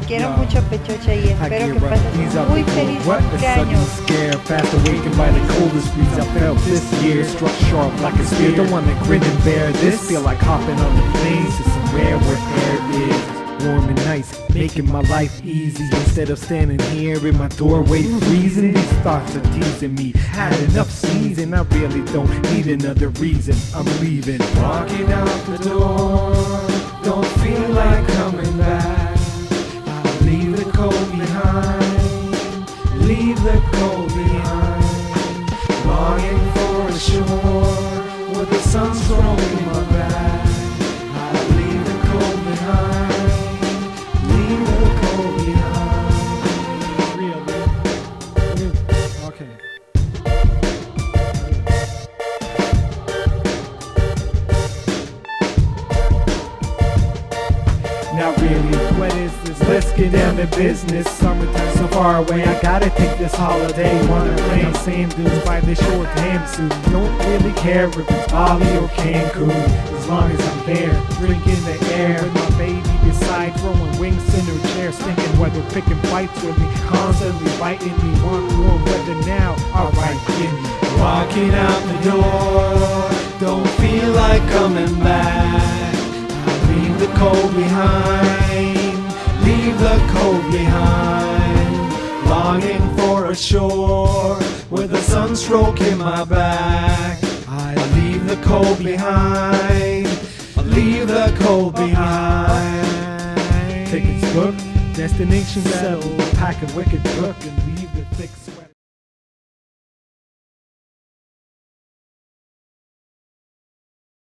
quiero mucho, Pechocha, y espero que pases un muy feliz cumpleaños. Fast awakened by the coldest breeze I felt this year. Struck sharp like a spear, don't wanna grin and bear this. Feel like hopping on the planes to somewhere where air is warm and nice, making my life easy. Instead of standing here in my doorway freezing, these thoughts are teasing me. Had enough season, I really don't need another reason. I'm leaving. Walking out the door, don't feel like coming back. I'll leave the cold behind, leave the cold behind. Longing for a shore with the sun stroking my back. I'll leave the cold behind, leave the cold behind. Really? Okay. Now really, what is this? Let's get down to business. Summertime so far away, I gotta take this holiday. Wanna play on sand dunes by the shore, damn soon. Don't really care if it's Bali or Cancun, as long as I'm there, drinking the air with my baby beside, throwing wings in her chair, stinking weather, picking fights with me, constantly biting me. Want more weather now? Alright, give me. Walking out the door, don't feel like coming back. Leave the cold behind, leave the cold behind. Longing for a shore with the sun stroking my back. I leave the cold behind, leave the cold behind. Tickets booked, destination settled, pack a wicked book and leave the thick